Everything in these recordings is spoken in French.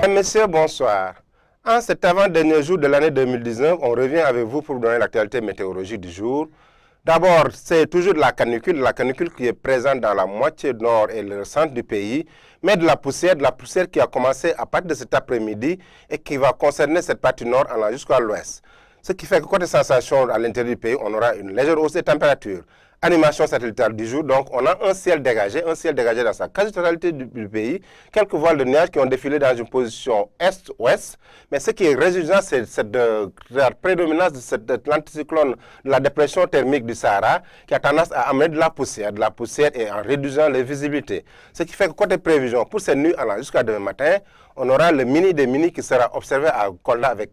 Messieurs, bonsoir. En cet avant-dernier jour de l'année 2019, on revient avec vous pour vous donner l'actualité météorologique du jour. D'abord, c'est toujours de la canicule qui est présente dans la moitié nord et le centre du pays, mais de la poussière qui a commencé à partir de cet après-midi et qui va concerner cette partie nord allant jusqu'à l'ouest. Ce qui fait que côté sensation à l'intérieur du pays, on aura une légère hausse des températures. Animation satellitare du jour, donc on a un ciel dégagé dans sa quasi-totalité du pays, quelques voiles de nuages qui ont défilé dans une position est-ouest, mais ce qui est résultant, c'est la prédominance de cet anticyclone, de la dépression thermique du Sahara, qui a tendance à amener de la poussière et en réduisant les visibilités. Ce qui fait que côté prévision, pour cette nuit allant jusqu'à demain matin, on aura le mini des mini qui sera observé à Kolda avec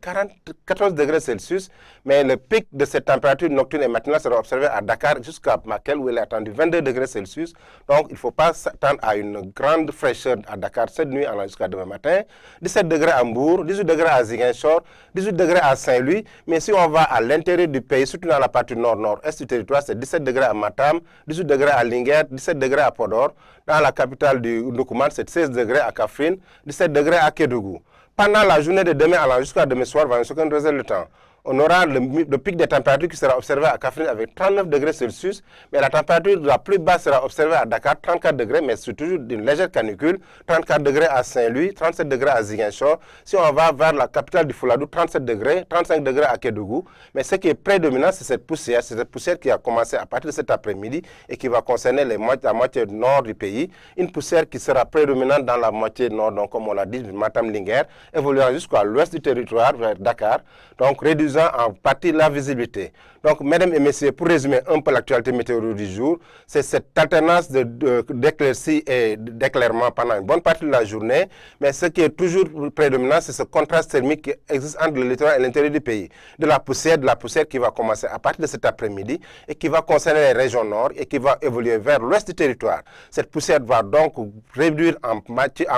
14 degrés Celsius, mais le pic de cette température nocturne et matinale sera observé à Dakar jusqu'à Makel où il est attendu 22 degrés Celsius. Donc il ne faut pas s'attendre à une grande fraîcheur à Dakar cette nuit allant jusqu'à demain matin. 17 degrés à Mbour, 18 degrés à Ziguinchor, 18 degrés à Saint-Louis. Mais si on va à l'intérieur du pays, surtout dans la partie nord-nord-est du territoire, c'est 17 degrés à Matam, 18 degrés à Linguère, 17 degrés à Podor. Dans la capitale du Ndoukoumane, c'est 16 degrés à Kaffrine, 17 degrés à Kédougou. Pendant la journée de demain allant jusqu'à demain soir, on réserve le temps. On aura le pic des températures qui sera observé à Kaffrine avec 39 degrés Celsius, mais la température la plus basse sera observée à Dakar, 34 degrés, mais c'est toujours d'une légère canicule, 34 degrés à Saint-Louis, 37 degrés à Ziguinchor. Si on va vers la capitale du Fouladou, 37 degrés, 35 degrés à Kédougou. Mais ce qui est prédominant, c'est cette poussière qui a commencé à partir de cet après-midi et qui va concerner la moitié nord du pays. Une poussière qui sera prédominante dans la moitié nord, donc comme on l'a dit, Matam-Linguère, évoluant jusqu'à l'ouest du territoire, vers Dakar, donc réduisant en partie la visibilité. Donc, mesdames et messieurs, pour résumer un peu l'actualité météorologique du jour, c'est cette alternance d'éclaircies et d'éclairement pendant une bonne partie de la journée, mais ce qui est toujours prédominant, c'est ce contraste thermique qui existe entre le littoral et l'intérieur du pays. De la poussière qui va commencer à partir de cet après-midi et qui va concerner les régions nord et qui va évoluer vers l'ouest du territoire. Cette poussière va donc réduire en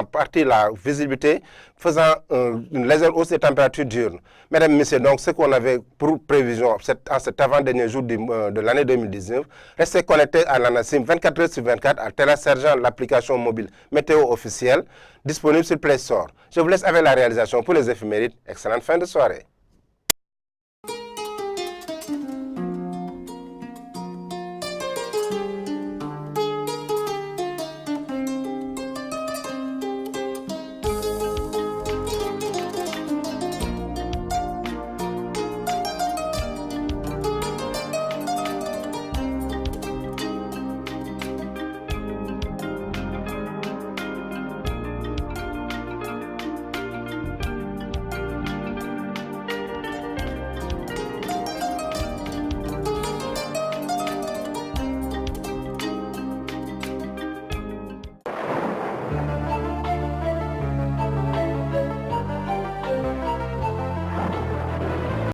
partie la visibilité, faisant une légère hausse des températures diurnes. Mesdames et messieurs, donc ce qu'on avait pour prévision en cet avant-dernier jour de l'année 2019, restez connectés à l'ANACIM 24 heures sur 24 à téléchargeant l'application mobile météo officielle disponible sur Play Store. Je vous laisse avec la réalisation pour les éphémérides. Excellente fin de soirée.